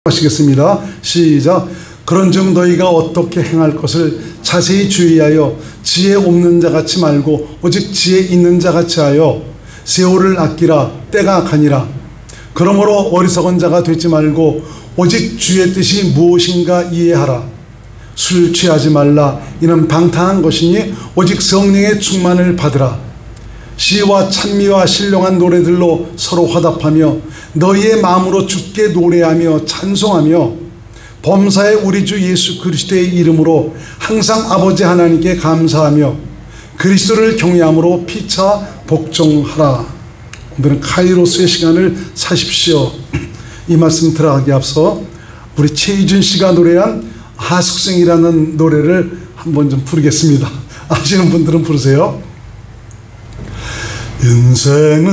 하시겠습니다. 시작. 그런즉 너희가 어떻게 행할 것을 자세히 주의하여 지혜 없는 자같이 말고 오직 지혜 있는 자같이 하여 세월을 아끼라. 때가 악하니라. 그러므로 어리석은 자가 되지 말고 오직 주의 뜻이 무엇인가 이해하라. 술 취하지 말라. 이는 방탕한 것이니 오직 성령의 충만을 받으라. 시와 찬미와 신령한 노래들로 서로 화답하며 너희의 마음으로 주께 노래하며 찬송하며 범사의 우리 주 예수 그리스도의 이름으로 항상 아버지 하나님께 감사하며 그리스도를 경외함으로 피차 복종하라. 오늘은 카이로스의 시간을 사십시오. 이 말씀 들어가기 앞서 우리 최희준 씨가 노래한 하숙생이라는 노래를 한번 좀 부르겠습니다. 아시는 분들은 부르세요. 인생은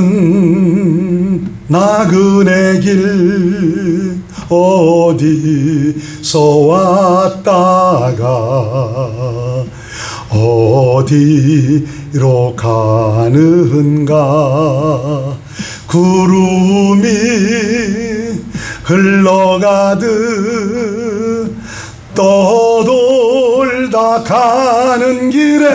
나그네 길 어디서 왔다가 어디로 가는가. 구름이 흘러가듯 떠돌다 가는 길에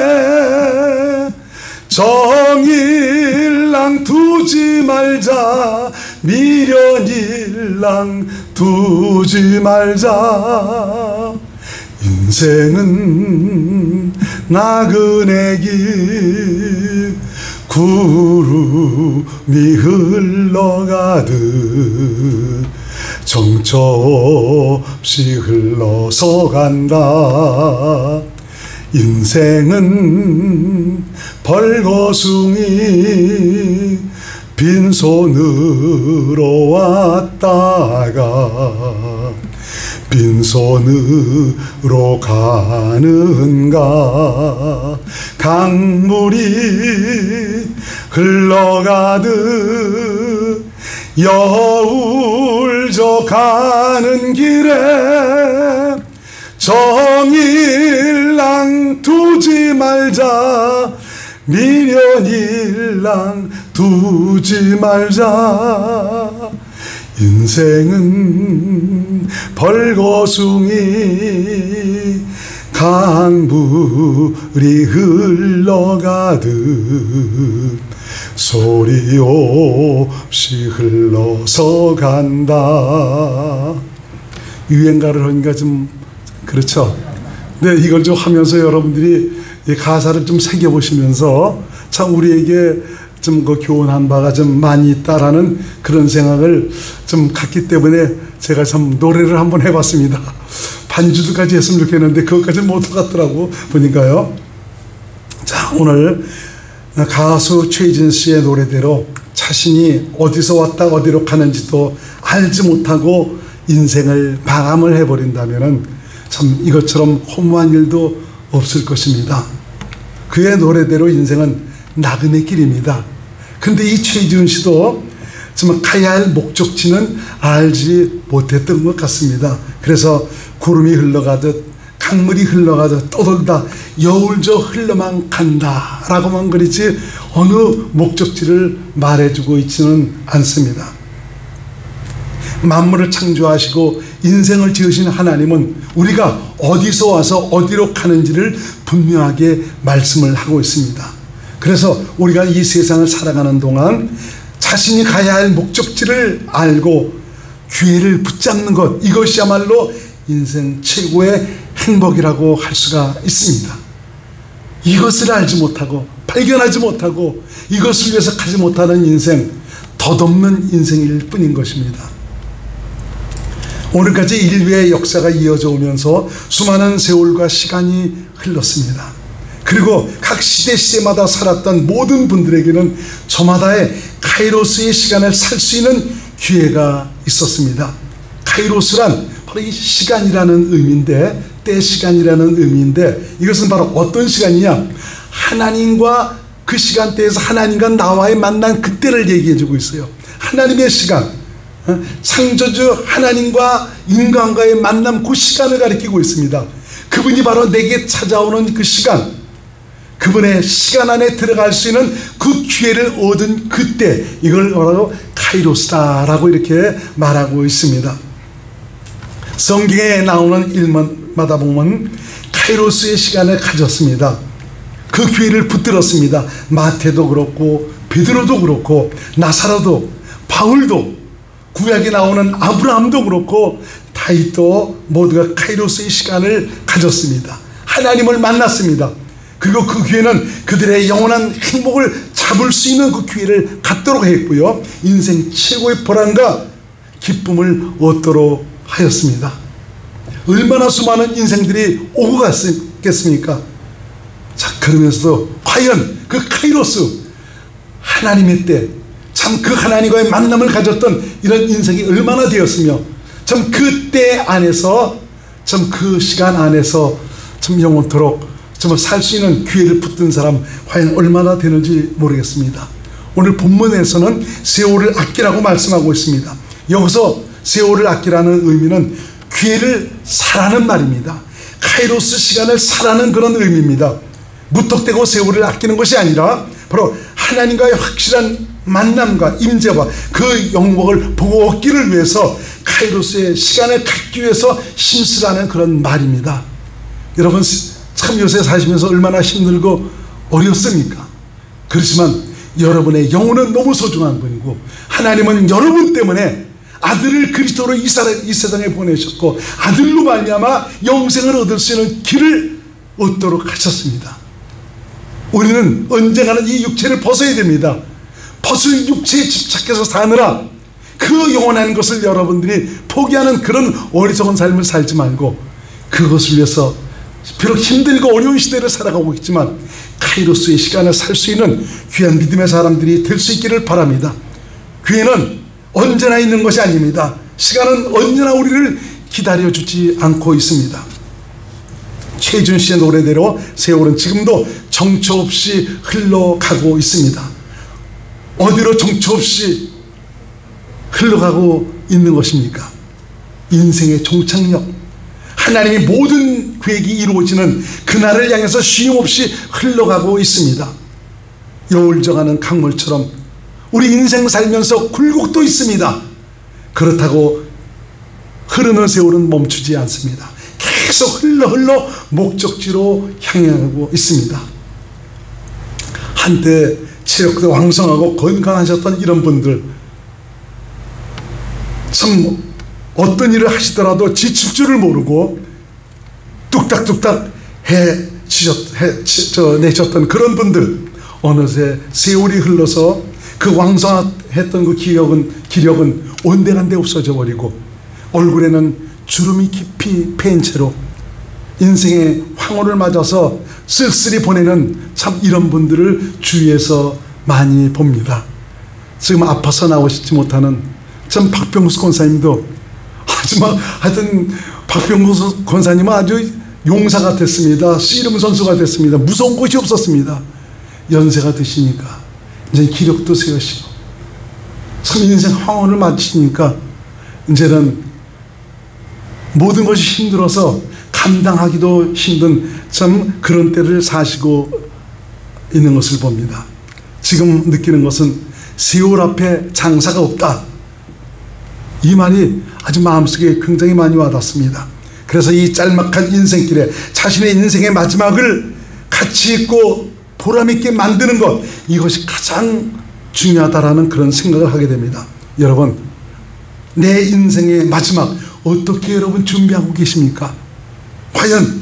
정일랑 두지 말자. 미련일랑 두지 말자. 인생은 나그네 길 구름이 흘러가듯 정처 없이 흘러서 간다. 인생은 벌거숭이 빈손으로 왔다가 빈손으로 가는가. 강물이 흘러가듯 여울져 가는 길에 정일랑 두지 말자. 미련일랑 두지 말자. 인생은 벌거숭이 강물이 흘러가듯 소리 없이 흘러서 간다. 유행가를 하니까 좀 그렇죠. 네, 이걸 좀 하면서 여러분들이 이 가사를 좀 새겨보시면서 참 우리에게 좀 그 교훈한 바가 좀 많이 있다라는 그런 생각을 좀 갖기 때문에 제가 참 노래를 한번 해봤습니다. 반주도까지 했으면 좋겠는데 그것까지 못하겠더라고 보니까요. 자, 오늘 가수 최희진 씨의 노래대로 자신이 어디서 왔다 어디로 가는지도 알지 못하고 인생을 마감을 해버린다면은 참 이것처럼 허무한 일도 없을 것입니다. 그의 노래대로 인생은 나그네 길입니다. 근데 이 최지훈 씨도 정말 가야 할 목적지는 알지 못했던 것 같습니다. 그래서 구름이 흘러가듯 강물이 흘러가듯 떠돌다 여울져 흘러만 간다 라고만 그러지 어느 목적지를 말해주고 있지는 않습니다. 만물을 창조하시고 인생을 지으신 하나님은 우리가 어디서 와서 어디로 가는지를 분명하게 말씀을 하고 있습니다. 그래서 우리가 이 세상을 살아가는 동안 자신이 가야 할 목적지를 알고 기회를 붙잡는 것, 이것이야말로 인생 최고의 행복이라고 할 수가 있습니다. 이것을 알지 못하고 발견하지 못하고 이것을 위해서 가지 못하는 인생, 덧없는 인생일 뿐인 것입니다. 오늘까지 인류의 역사가 이어져 오면서 수많은 세월과 시간이 흘렀습니다. 그리고 각 시대마다 살았던 모든 분들에게는 저마다의 카이로스의 시간을 살 수 있는 기회가 있었습니다. 카이로스란 바로 이 시간이라는 의미인데, 때 시간이라는 의미인데, 이것은 바로 어떤 시간이냐? 하나님과 그 시간대에서 하나님과 나와의 만난 그때를 얘기해 주고 있어요. 하나님의 시간, 창조주 하나님과 인간과의 만남, 그 시간을 가리키고 있습니다. 그분이 바로 내게 찾아오는 그 시간, 그분의 시간 안에 들어갈 수 있는 그 기회를 얻은 그때, 이걸 바로 카이로스다라고 이렇게 말하고 있습니다. 성경에 나오는 일마다 보면 카이로스의 시간을 가졌습니다. 그 기회를 붙들었습니다. 마태도 그렇고 베드로도 그렇고 나사로도 바울도 구약에 나오는 아브라함도 그렇고 다윗도 모두가 카이로스의 시간을 가졌습니다. 하나님을 만났습니다. 그리고 그 기회는 그들의 영원한 행복을 잡을 수 있는 그 기회를 갖도록 했고요, 인생 최고의 보람과 기쁨을 얻도록 하였습니다. 얼마나 수많은 인생들이 오고 갔겠습니까? 자, 그러면서도 과연 그 카이로스, 하나님의 때, 참 그 하나님과의 만남을 가졌던 이런 인생이 얼마나 되었으며, 참 그 때 안에서, 참 그 시간 안에서 참 영원토록 정말 살 수 있는 기회를 붙든 사람 과연 얼마나 되는지 모르겠습니다. 오늘 본문에서는 세월을 아끼라고 말씀하고 있습니다. 여기서 세월을 아끼라는 의미는 기회를 사라는 말입니다. 카이로스 시간을 사라는 그런 의미입니다. 무턱대고 세월을 아끼는 것이 아니라 바로 하나님과의 확실한 만남과 임재와 그 영광을 보고 얻기를 위해서 카이로스의 시간을 갖기 위해서 힘쓰라는 그런 말입니다. 여러분, 참 요새 사시면서 얼마나 힘들고 어렵습니까? 그렇지만 여러분의 영혼은 너무 소중한 분이고, 하나님은 여러분 때문에 아들을 그리스도로 이 세상에 보내셨고, 아들로 말미암아 영생을 얻을 수 있는 길을 얻도록 하셨습니다. 우리는 언젠가는 이 육체를 벗어야 됩니다. 벗을 육체에 집착해서 사느라 그 영원한 것을 여러분들이 포기하는 그런 어리석은 삶을 살지 말고, 그것을 위해서 비록 힘들고 어려운 시대를 살아가고 있지만 카이로스의 시간을 살 수 있는 귀한 믿음의 사람들이 될 수 있기를 바랍니다. 기회는 언제나 있는 것이 아닙니다. 시간은 언제나 우리를 기다려주지 않고 있습니다. 최준 씨의 노래대로 세월은 지금도 정처 없이 흘러가고 있습니다. 어디로 정처 없이 흘러가고 있는 것입니까? 인생의 종착역, 하나님의 모든 계획이 이루어지는 그날을 향해서 쉼없이 흘러가고 있습니다. 여울져가는 강물처럼 우리 인생 살면서 굴곡도 있습니다. 그렇다고 흐르는 세월은 멈추지 않습니다. 계속 흘러 목적지로 향하고 있습니다. 한때 체력도 왕성하고 건강하셨던 이런 분들, 참 어떤 일을 하시더라도 지칠 줄을 모르고 뚝딱뚝딱 내셨던 그런 분들, 어느새 세월이 흘러서 그 왕성했던 그 기력은 온데간데 없어져 버리고 얼굴에는 주름이 깊이 패인 채로 인생의 황홀을 맞아서 쓸쓸히 보내는 참 이런 분들을 주위에서 많이 봅니다. 지금 아파서 나오시지 못하는 참 박병수 권사님도, 하지만 하여튼 박병수 권사님은 아주 용사 같았습니다. 씨름 선수가 됐습니다. 무서운 것이 없었습니다. 연세가 드시니까 이제 기력도 세우시고 참 인생 황혼을 맞으시니까 이제는 모든 것이 힘들어서 감당하기도 힘든 참 그런 때를 사시고 있는 것을 봅니다. 지금 느끼는 것은 세월 앞에 장사가 없다, 이 말이 아주 마음속에 굉장히 많이 와닿습니다. 그래서 이 짤막한 인생길에 자신의 인생의 마지막을 가치 있고 보람있게 만드는 것, 이것이 가장 중요하다라는 그런 생각을 하게 됩니다. 여러분, 내 인생의 마지막 어떻게 여러분 준비하고 계십니까? 과연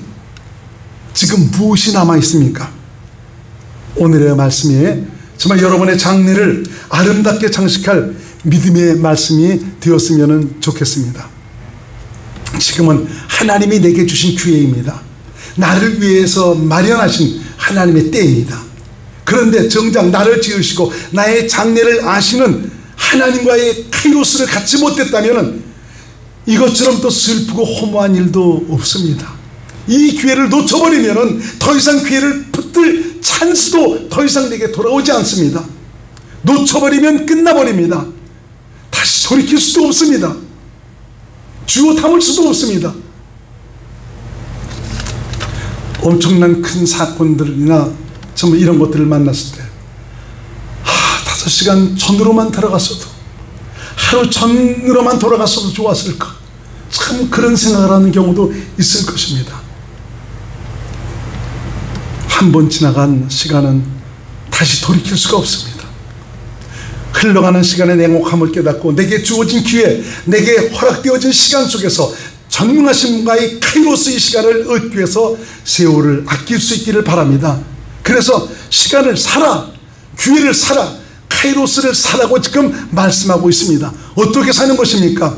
지금 무엇이 남아 있습니까? 오늘의 말씀에 정말 여러분의 장래를 아름답게 장식할 믿음의 말씀이 되었으면 좋겠습니다. 지금은 하나님이 내게 주신 기회입니다. 나를 위해서 마련하신 하나님의 때입니다. 그런데 정작 나를 지으시고 나의 장래를 아시는 하나님과의 카이로스를 갖지 못했다면 이것처럼 또 슬프고 허무한 일도 없습니다. 이 기회를 놓쳐버리면 더 이상 기회를 붙들 찬스도 더 이상 내게 돌아오지 않습니다. 놓쳐버리면 끝나버립니다. 다시 돌이킬 수도 없습니다. 주워 담을 수도 없습니다. 엄청난 큰 사건들이나 정말 이런 것들을 만났을 때 5시간 전으로만 들어갔어도, 하루 전으로만 돌아갔어도 좋았을까, 참 그런 생각을 하는 경우도 있을 것입니다. 한 번 지나간 시간은 다시 돌이킬 수가 없습니다. 흘러가는 시간의 냉혹함을 깨닫고 내게 주어진 기회, 내게 허락되어진 시간 속에서 전능하신 분과의 카이로스의 시간을 얻기 위해서 세월을 아낄 수 있기를 바랍니다. 그래서 시간을 살아, 기회를 살아, 카이로스를 살라고 지금 말씀하고 있습니다. 어떻게 사는 것입니까?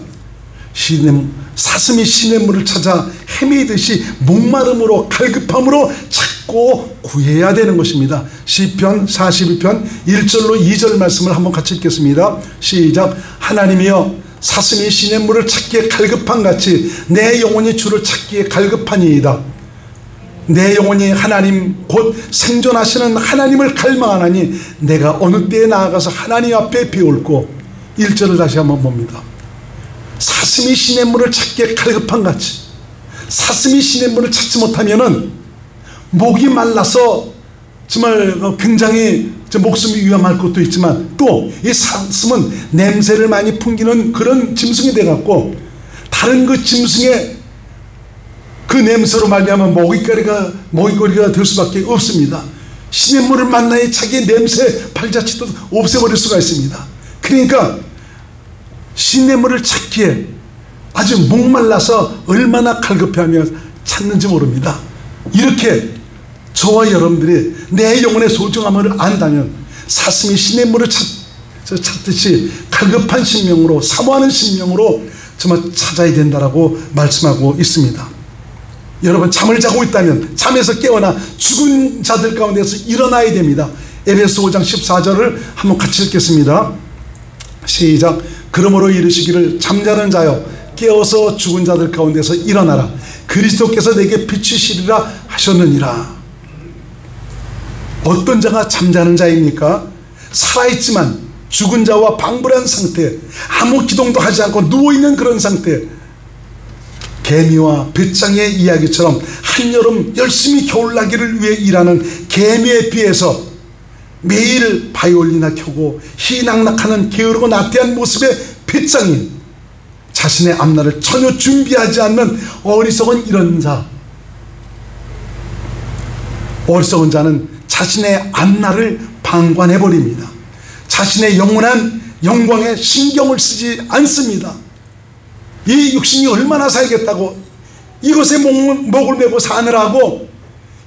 사슴이 시냇물을 찾아 헤매듯이 목마름으로 갈급함으로 찾고 구해야 되는 것입니다. 시편 42편 1절로 2절 말씀을 한번 같이 읽겠습니다. 시작. 하나님이여, 사슴이 시냇물을 찾기에 갈급한 같이 내 영혼이 주를 찾기에 갈급하니이다. 내 영혼이 하나님 곧 생존하시는 하나님을 갈망하나니 내가 어느 때에 나아가서 하나님 앞에 비올고. 1절을 다시 한번 봅니다. 사슴이 시냇물을 찾기에 갈급한 같이, 사슴이 시냇물을 찾지 못하면은 목이 말라서 정말 굉장히 목숨이 위험할 것도 있지만, 또 이 사슴은 냄새를 많이 풍기는 그런 짐승이 돼갖고 다른 그 짐승의 그 냄새로 말미암아 먹이거리가 될 수밖에 없습니다. 시냇물을 만나야 자기의 냄새 발자취도 없애버릴 수가 있습니다. 그러니까 시냇물을 찾기에 아주 목말라서 얼마나 갈급해하며 찾는지 모릅니다. 이렇게 저와 여러분들이 내 영혼의 소중함을 안다면 사슴이 시냇물을 찾듯이 갈급한 심령으로, 사모하는 심령으로 정말 찾아야 된다라고 말씀하고 있습니다. 여러분, 잠을 자고 있다면 잠에서 깨어나 죽은 자들 가운데서 일어나야 됩니다. 에베소 5장 14절을 한번 같이 읽겠습니다. 시작. 그러므로 이르시기를 잠자는 자여 깨어서 죽은 자들 가운데서 일어나라. 그리스도께서 내게 비추시리라 하셨느니라. 어떤 자가 잠자는 자입니까? 살아있지만 죽은 자와 방불한 상태, 아무 기동도 하지 않고 누워있는 그런 상태. 개미와 배짱의 이야기처럼 한여름 열심히 겨울나기를 위해 일하는 개미에 비해서 매일 바이올린이나 켜고 희낙낙하는 게으르고 나태한 모습의 배짱인, 자신의 앞날을 전혀 준비하지 않는 어리석은 이런 자. 어리석은 자는 자신의 앞날을 방관해버립니다. 자신의 영원한 영광에 신경을 쓰지 않습니다. 이 육신이 얼마나 살겠다고 이것에 목을 메고 사느라고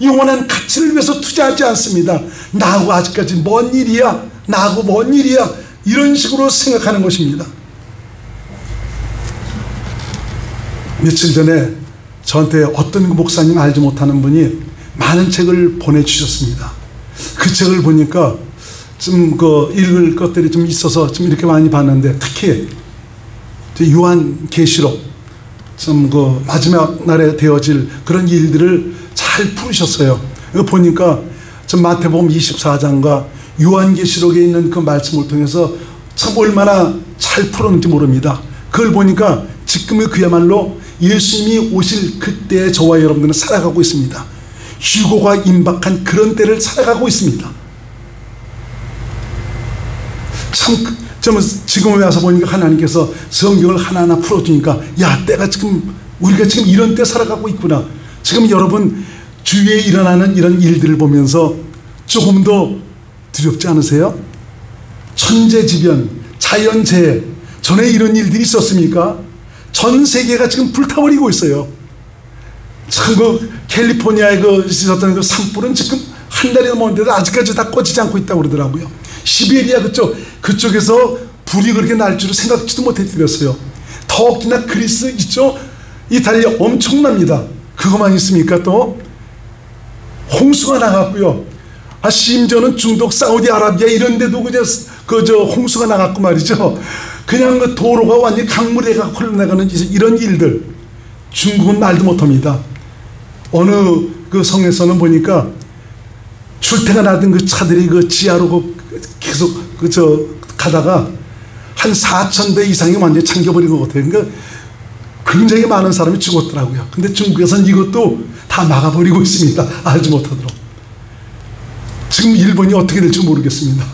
영원한 가치를 위해서 투자하지 않습니다. 나하고 아직까지 먼 일이야, 나하고 먼 일이야, 이런 식으로 생각하는 것입니다. 며칠 전에 저한테 어떤 목사님 알지 못하는 분이 많은 책을 보내주셨습니다. 그 책을 보니까 좀 읽을 것들이 좀 있어서 좀 이렇게 많이 봤는데, 특히 요한계시록 좀 마지막 날에 되어질 그런 일들을 잘 풀으셨어요. 이거 보니까 좀 마태복음 24장과 요한계시록에 있는 그 말씀을 통해서 참 얼마나 잘 풀었는지 모릅니다. 그걸 보니까 지금의 그야말로 예수님이 오실 그때에 저와 여러분들은 살아가고 있습니다. 휴고가 임박한 그런 때를 살아가고 있습니다. 참 지금에 와서 보니까 하나님께서 성경을 하나하나 풀어주니까, 야, 우리가 지금 이런 때 살아가고 있구나. 지금 여러분 주위에 일어나는 이런 일들을 보면서 조금 더 두렵지 않으세요? 천재지변, 자연재해, 전에 이런 일들이 있었습니까? 전 세계가 지금 불타버리고 있어요. 참 캘리포니아에 있었던 그 산불은 지금 한 달이 넘었는데도 아직까지 다 꺼지지 않고 있다고 그러더라고요. 시베리아 그쪽에서 불이 그렇게 날 줄을 생각지도 못했어요. 터키나 그리스 있죠? 이탈리아 엄청납니다. 그것만 있습니까? 또 홍수가 나갔고요. 심지어는 중동 사우디아라비아 이런 데도 홍수가 나갔고 말이죠. 그냥 그 도로가 완전히 강물에 흘러나가는 이런 일들. 중국은 말도 못합니다. 어느 그 성에서는 보니까 출퇴근하던 그 차들이 그 지하로 계속 가다가 한 4,000대 이상이 완전히 잠겨버린 것 같아요. 그러니까 굉장히 많은 사람이 죽었더라고요. 근데 중국에서는 이것도 다 막아버리고 있습니다. 알지 못하도록. 지금 일본이 어떻게 될지 모르겠습니다.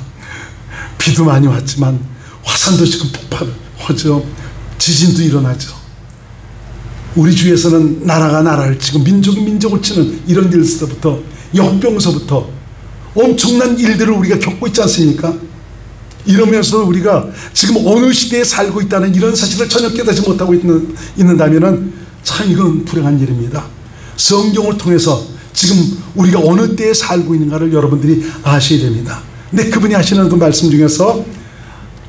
비도 많이 왔지만 화산도 지금 폭발하죠. 지진도 일어나죠. 우리 주위에서는 나라가 나라를 치고 민족이 민족을 치는 이런 일서부터, 역병서부터 엄청난 일들을 우리가 겪고 있지 않습니까? 이러면서 우리가 지금 어느 시대에 살고 있다는 이런 사실을 전혀 깨닫지 못하고 있는다면 참 이건 불행한 일입니다. 성경을 통해서 지금 우리가 어느 때에 살고 있는가를 여러분들이 아셔야 됩니다. 근데 그분이 하시는 그 말씀 중에서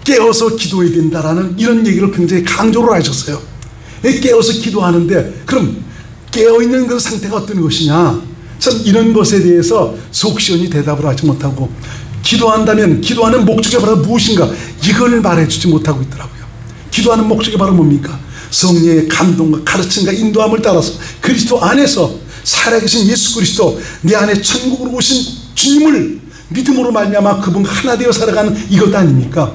깨어서 기도해야 된다라는 이런 얘기를 굉장히 강조를 하셨어요. 깨어서 기도하는데 그럼 깨어있는 그 상태가 어떤 것이냐, 참 이런 것에 대해서 속 시원히 대답을 하지 못하고, 기도한다면 기도하는 목적이 바로 무엇인가, 이걸 말해주지 못하고 있더라고요. 기도하는 목적이 바로 뭡니까? 성령의 감동과 가르침과 인도함을 따라서 그리스도 안에서 살아계신 예수 그리스도, 내 안에 천국으로 오신 주님을 믿음으로 말미암아 그분과 하나 되어 살아가는 이것 아닙니까?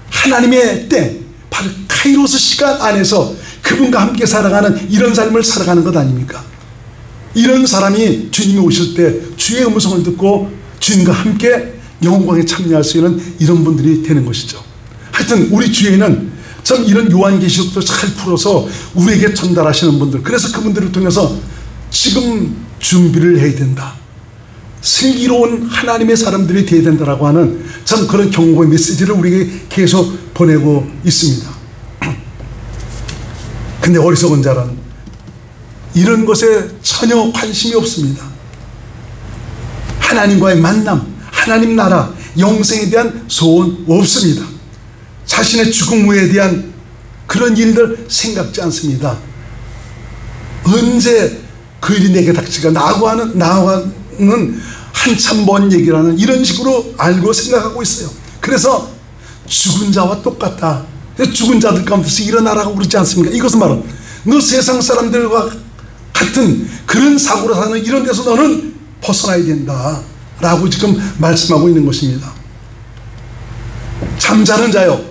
하나님의 때, 바로 카이로스 시간 안에서 그분과 함께 살아가는 이런 삶을 살아가는 것 아닙니까? 이런 사람이 주님이 오실 때 주의 음성을 듣고 주님과 함께 영광에 참여할 수 있는 이런 분들이 되는 것이죠. 하여튼 우리 주위에는 참 이런 요한계시록도 잘 풀어서 우리에게 전달하시는 분들, 그래서 그분들을 통해서 지금 준비를 해야 된다, 슬기로운 하나님의 사람들이 되어야 된다라고 하는 참 그런 경고의 메시지를 우리에게 계속 보내고 있습니다. 근데 어리석은 자는 이런 것에 전혀 관심이 없습니다. 하나님과의 만남, 하나님 나라, 영생에 대한 소원 없습니다. 자신의 죽음 후에 대한 그런 일들 생각지 않습니다. 언제 그 일이 내게 닥치가 나하고는 한참 먼 얘기라는 이런 식으로 알고 생각하고 있어요. 그래서 죽은 자와 똑같다, 죽은 자들 가운데서 일어나라고 그러지 않습니까? 이것은 바로 너 세상 사람들과 같은 그런 사고로 사는 이런 데서 너는 벗어나야 된다 라고 지금 말씀하고 있는 것입니다. 잠자는 자요,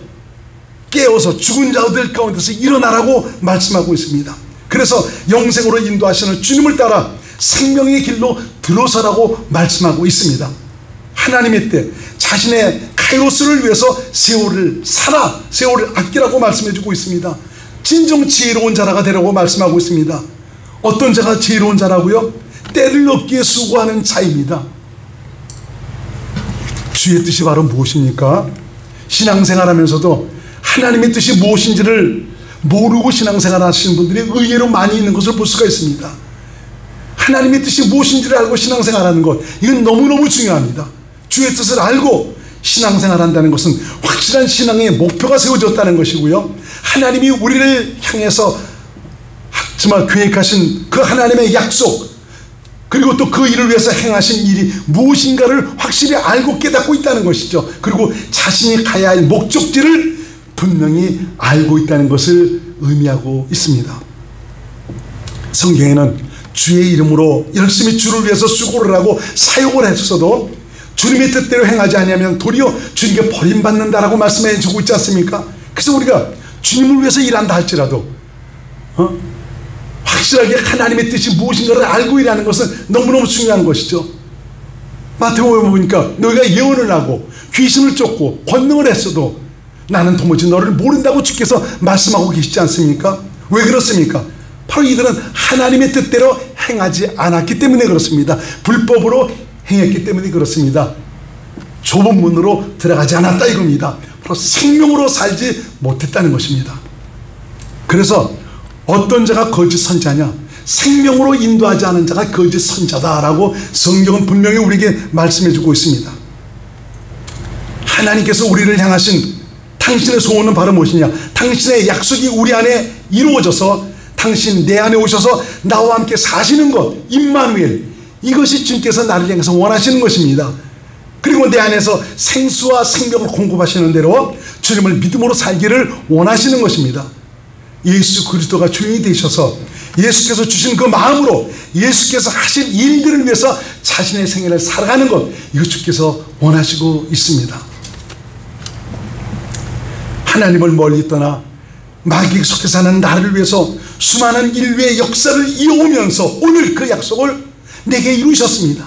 깨어서 죽은 자들 가운데서 일어나라고 말씀하고 있습니다. 그래서 영생으로 인도하시는 주님을 따라 생명의 길로 들어서라고 말씀하고 있습니다. 하나님의 때 자신의 카이로스를 위해서 세월을 살아, 세월을 아끼라고 말씀해주고 있습니다. 진정 지혜로운 자라가 되라고 말씀하고 있습니다. 어떤 자가 지혜로운 자라고요? 때를 얻기에 수고하는 자입니다. 주의 뜻이 바로 무엇입니까? 신앙생활하면서도 하나님의 뜻이 무엇인지를 모르고 신앙생활 하시는 분들이 의외로 많이 있는 것을 볼 수가 있습니다. 하나님의 뜻이 무엇인지를 알고 신앙생활하는 것, 이건 너무너무 중요합니다. 주의 뜻을 알고 신앙생활한다는 것은 확실한 신앙의 목표가 세워졌다는 것이고요, 하나님이 우리를 향해서 정말 계획하신 그 하나님의 약속, 그리고 또 그 일을 위해서 행하신 일이 무엇인가를 확실히 알고 깨닫고 있다는 것이죠. 그리고 자신이 가야 할 목적지를 분명히 알고 있다는 것을 의미하고 있습니다. 성경에는 주의 이름으로 열심히 주를 위해서 수고를 하고 사역을 했어도 주님의 뜻대로 행하지 않으면 도리어 주님께 버림받는다라고 말씀해 주고 있지 않습니까? 그래서 우리가 주님을 위해서 일한다 할지라도 확실하게 하나님의 뜻이 무엇인가를 알고 일하는 것은 너무너무 중요한 것이죠. 마태복음에 보니까 너희가 예언을 하고 귀신을 쫓고 권능을 했어도 나는 도무지 너를 모른다고 주께서 말씀하고 계시지 않습니까? 왜 그렇습니까? 바로 이들은 하나님의 뜻대로 행하지 않았기 때문에 그렇습니다. 불법으로 행했기 때문에 그렇습니다. 좁은 문으로 들어가지 않았다 이겁니다. 바로 생명으로 살지 못했다는 것입니다. 그래서 어떤 자가 거짓 선지자냐? 생명으로 인도하지 않은 자가 거짓 선지자다라고 성경은 분명히 우리에게 말씀해 주고 있습니다. 하나님께서 우리를 향하신 당신의 소원은 바로 무엇이냐? 당신의 약속이 우리 안에 이루어져서 당신 내 안에 오셔서 나와 함께 사시는 것, 임마누엘, 이것이 주님께서 나를 향해서 원하시는 것입니다. 그리고 내 안에서 생수와 생명을 공급하시는 대로 주님을 믿음으로 살기를 원하시는 것입니다. 예수 그리스도가 주인이 되셔서 예수께서 주신 그 마음으로 예수께서 하신 일들을 위해서 자신의 생애를 살아가는 것, 이거 주께서 원하시고 있습니다. 하나님을 멀리 떠나 마귀에 속해 사는 나를 위해서 수많은 인류의 역사를 이어오면서 오늘 그 약속을 내게 이루셨습니다.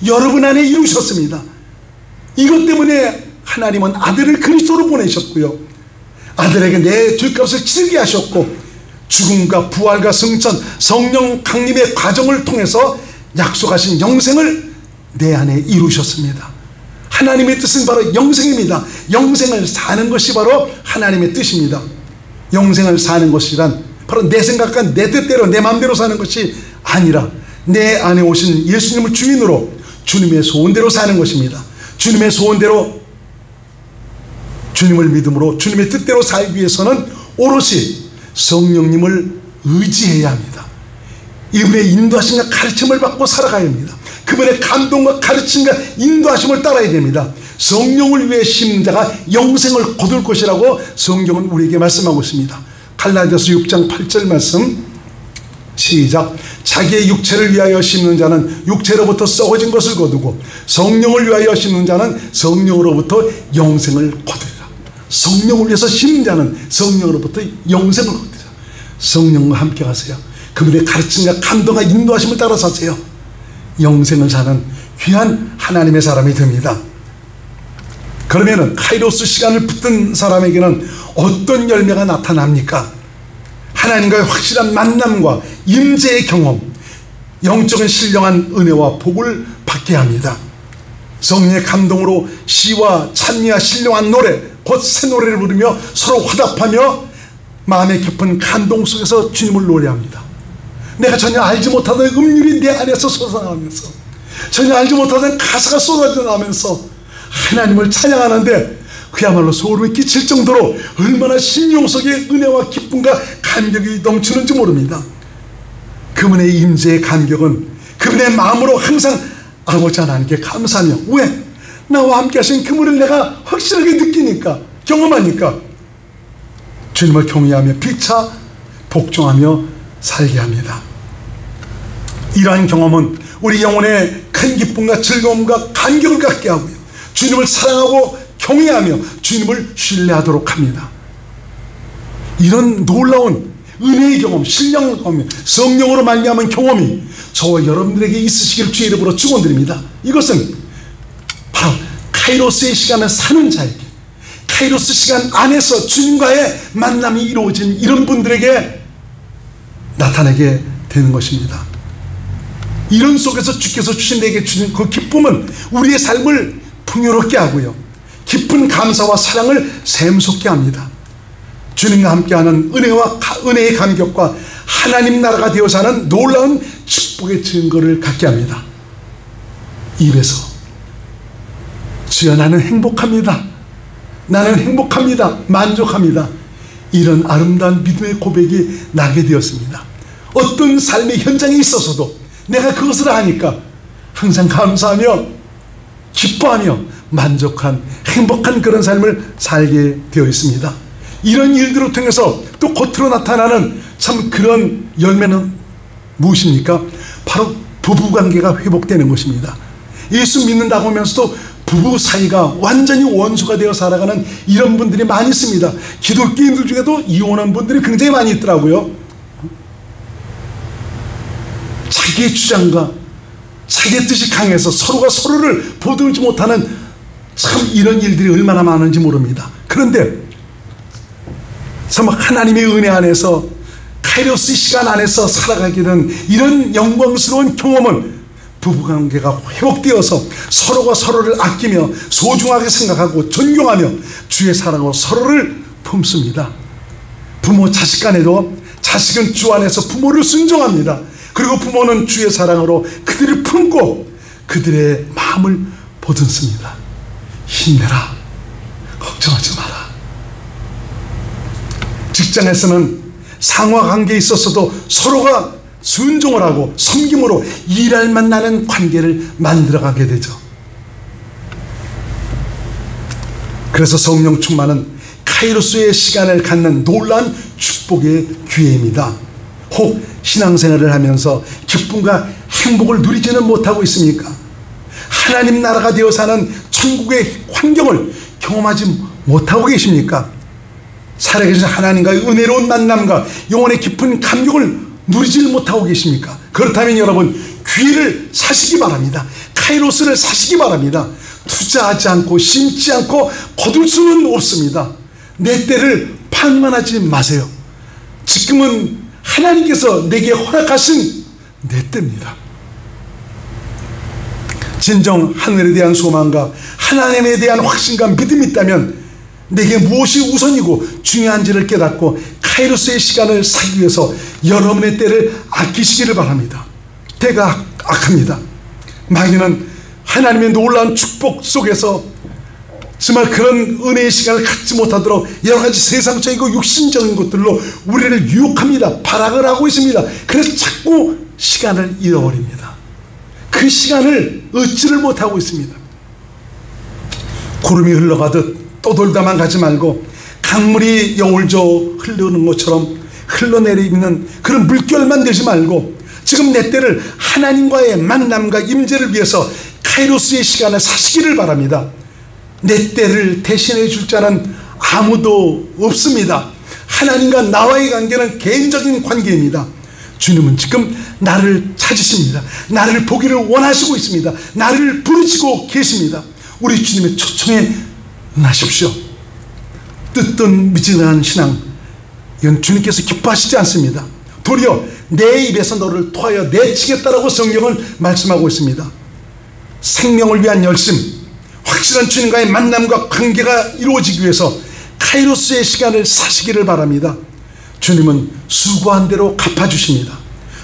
여러분 안에 이루셨습니다. 이것 때문에 하나님은 아들을 그리스도로 보내셨고요, 아들에게 내 죄값을 치르게 하셨고 죽음과 부활과 승천, 성령 강림의 과정을 통해서 약속하신 영생을 내 안에 이루셨습니다. 하나님의 뜻은 바로 영생입니다. 영생을 사는 것이 바로 하나님의 뜻입니다. 영생을 사는 것이란 바로 내 생각과 내 뜻대로 내 마음대로 사는 것이 아니라 내 안에 오신 예수님을 주인으로 주님의 소원대로 사는 것입니다. 주님의 소원대로, 주님을 믿음으로 주님의 뜻대로 살기 위해서는 오롯이 성령님을 의지해야 합니다. 이분의 인도하심과 가르침을 받고 살아가야 합니다. 그분의 감동과 가르침과 인도하심을 따라야 됩니다. 성령을 위해 심는 자가 영생을 거둘 것이라고 성경은 우리에게 말씀하고 있습니다. 갈라디아서 6장 8절 말씀 시작. 자기의 육체를 위하여 심는 자는 육체로부터 썩어진 것을 거두고 성령을 위하여 심는 자는 성령으로부터 영생을 거두리라. 성령을 위해서 심는 자는 성령으로부터 영생을 거두리라. 성령과 함께 가세요. 그분의 가르침과 감동과 인도하심을 따라 사세요. 영생을 사는 귀한 하나님의 사람이 됩니다. 그러면은 카이로스 시간을 붙든 사람에게는 어떤 열매가 나타납니까? 하나님과의 확실한 만남과 임재의 경험, 영적인 신령한 은혜와 복을 받게 합니다. 성령의 감동으로 시와 찬미와 신령한 노래, 곧 새 노래를 부르며 서로 화답하며 마음의 깊은 감동 속에서 주님을 노래합니다. 내가 전혀 알지 못하던 음률이 내 안에서 솟아나면서, 전혀 알지 못하던 가사가 쏟아져 나오면서 하나님을 찬양하는데 그야말로 소름이 끼칠 정도로 얼마나 심령 속에 은혜와 기쁨과 감격이 넘치는지 모릅니다. 그분의 임재의 감격은 그분의 마음으로 항상 아버지 하나님께 감사하며, 왜? 나와 함께 하신 그분을 내가 확실하게 느끼니까, 경험하니까 주님을 경외하며 피차 복종하며 살게 합니다. 이러한 경험은 우리 영혼의 큰 기쁨과 즐거움과 감격을 갖게 하고요, 주님을 사랑하고 경외하며 주님을 신뢰하도록 합니다. 이런 놀라운 은혜의 경험, 신령한 경험, 성령으로 말미암은 경험이 저와 여러분들에게 있으시기를 주의 이름으로 축원드립니다. 이것은 바로 카이로스의 시간을 사는 자에게, 카이로스 시간 안에서 주님과의 만남이 이루어진 이런 분들에게 나타나게 되는 것입니다. 이런 속에서 주께서 주신 내게 주신 그 기쁨은 우리의 삶을 풍요롭게 하고요, 깊은 감사와 사랑을 샘솟게 합니다. 주님과 함께하는 은혜의 감격과 하나님 나라가 되어 사는 놀라운 축복의 증거를 갖게 합니다. 입에서 주여 나는 행복합니다, 나는 행복합니다, 만족합니다, 이런 아름다운 믿음의 고백이 나게 되었습니다. 어떤 삶의 현장에 있어서도 내가 그것을 하니까 항상 감사하며 기뻐하며 만족한 행복한 그런 삶을 살게 되어 있습니다. 이런 일들을 통해서 또 겉으로 나타나는 참 그런 열매는 무엇입니까? 바로 부부관계가 회복되는 것입니다. 예수 믿는다고 하면서도 부부 사이가 완전히 원수가 되어 살아가는 이런 분들이 많이 있습니다. 기독교인들 중에도 이혼한 분들이 굉장히 많이 있더라고요. 자기의 주장과 자기의 뜻이 강해서 서로가 서로를 보듬지 못하는 참 이런 일들이 얼마나 많은지 모릅니다. 그런데 정말 하나님의 은혜 안에서 카이로스 시간 안에서 살아가게 된 이런 영광스러운 경험은 부부관계가 회복되어서 서로가 서로를 아끼며 소중하게 생각하고 존경하며 주의 사랑으로 서로를 품습니다. 부모 자식 간에도 자식은 주 안에서 부모를 순종합니다. 그리고 부모는 주의 사랑으로 그들을 품고 그들의 마음을 보듬습니다. 힘내라, 걱정하지 마라. 직장에서는 상하관계에 있어서도 서로가 순종을 하고 섬김으로 일할 만나는 관계를 만들어가게 되죠. 그래서 성령 충만은 카이로스의 시간을 갖는 놀라운 축복의 기회입니다. 혹 신앙생활을 하면서 기쁨과 행복을 누리지는 못하고 있습니까? 하나님 나라가 되어 사는 천국의 환경을 경험하지 못하고 계십니까? 살아계신 하나님과의 은혜로운 만남과 영혼의 깊은 감격을 누리지 못하고 계십니까? 그렇다면 여러분 귀를 사시기 바랍니다. 카이로스를 사시기 바랍니다. 투자하지 않고 심지 않고 거둘 수는 없습니다. 내 때를 판단하지 마세요. 지금은 하나님께서 내게 허락하신 내 때입니다. 진정 하늘에 대한 소망과 하나님에 대한 확신과 믿음이 있다면 내게 무엇이 우선이고 중요한지를 깨닫고 카이로스의 시간을 사기 위해서 여러분의 때를 아끼시기를 바랍니다. 때가 악합니다. 마귀는 하나님의 놀라운 축복 속에서 정말 그런 은혜의 시간을 갖지 못하도록 여러가지 세상적이고 육신적인 것들로 우리를 유혹합니다. 발악을 하고 있습니다. 그래서 자꾸 시간을 잃어버립니다. 그 시간을 얻지를 못하고 있습니다. 구름이 흘러가듯 떠돌다만 가지 말고 강물이 여울져 흐르는 것처럼 흘러내리는 그런 물결만 되지 말고 지금 내 때를 하나님과의 만남과 임재를 위해서 카이로스의 시간을 사시기를 바랍니다. 내 때를 대신해 줄 자는 아무도 없습니다. 하나님과 나와의 관계는 개인적인 관계입니다. 주님은 지금 나를 찾으십니다. 나를 보기를 원하시고 있습니다. 나를 부르시고 계십니다. 우리 주님의 초청에 응하십시오. 뜻든 미진한 신앙, 이건 주님께서 기뻐하시지 않습니다. 도리어 내 입에서 너를 토하여 내치겠다라고 성경은 말씀하고 있습니다. 생명을 위한 열심, 확실한 주님과의 만남과 관계가 이루어지기 위해서 카이로스의 시간을 사시기를 바랍니다. 주님은 수고한 대로 갚아주십니다.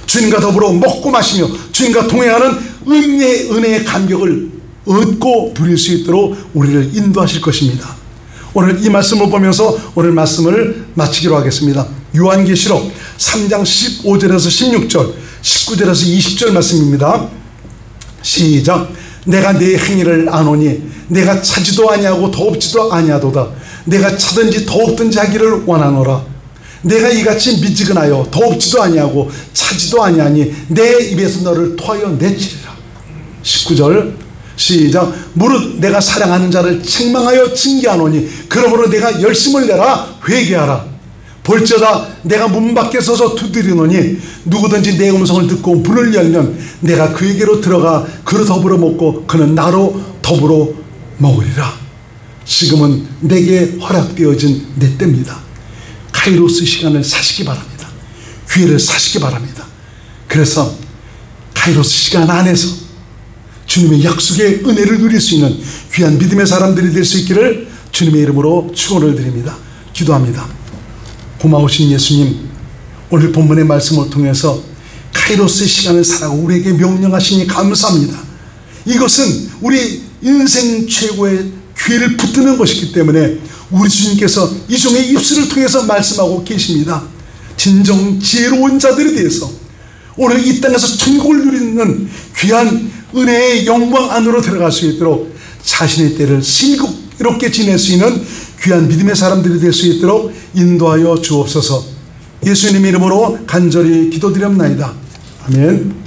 주님과 더불어 먹고 마시며 주님과 동행하는 은혜의 감격을 얻고 누릴 수 있도록 우리를 인도하실 것입니다. 오늘 이 말씀을 보면서 오늘 말씀을 마치기로 하겠습니다. 요한계시록 3장 15절에서 16절, 19절에서 20절 말씀입니다. 시작. 내가 네 행위를 아노니 내가 차지도 아니하고 더없지도 아니하도다. 내가 차든지 더없든지 하기를 원하노라. 내가 이같이 미지근하여 더없지도 아니하고 차지도 아니하니 내 입에서 너를 토하여 내치리라. 19절 시작. 무릇 내가 사랑하는 자를 책망하여 징계하노니 그러므로 내가 열심을 내라 회개하라. 볼지어다 내가 문 밖에 서서 두드리노니 누구든지 내 음성을 듣고 문을 열면 내가 그에게로 들어가 그로 더불어 먹고 그는 나로 더불어 먹으리라. 지금은 내게 허락되어진 내 때입니다. 카이로스 시간을 사시기 바랍니다. 기회를 사시기 바랍니다. 그래서 카이로스 시간 안에서 주님의 약속의 은혜를 누릴 수 있는 귀한 믿음의 사람들이 될 수 있기를 주님의 이름으로 축원을 드립니다. 기도합니다. 고마우신 예수님, 오늘 본문의 말씀을 통해서 카이로스의 시간을 살라고 우리에게 명령하시니 감사합니다. 이것은 우리 인생 최고의 기회를 붙드는 것이기 때문에 우리 주님께서 이 종의 입술을 통해서 말씀하고 계십니다. 진정 지혜로운 자들에 대해서 오늘 이 땅에서 천국을 누리는 귀한 은혜의 영광 안으로 들어갈 수 있도록 자신의 때를 슬기롭게 지낼 수 있는 귀한 믿음의 사람들이 될 수 있도록 인도하여 주옵소서. 예수님 이름으로 간절히 기도드립나이다. 아멘.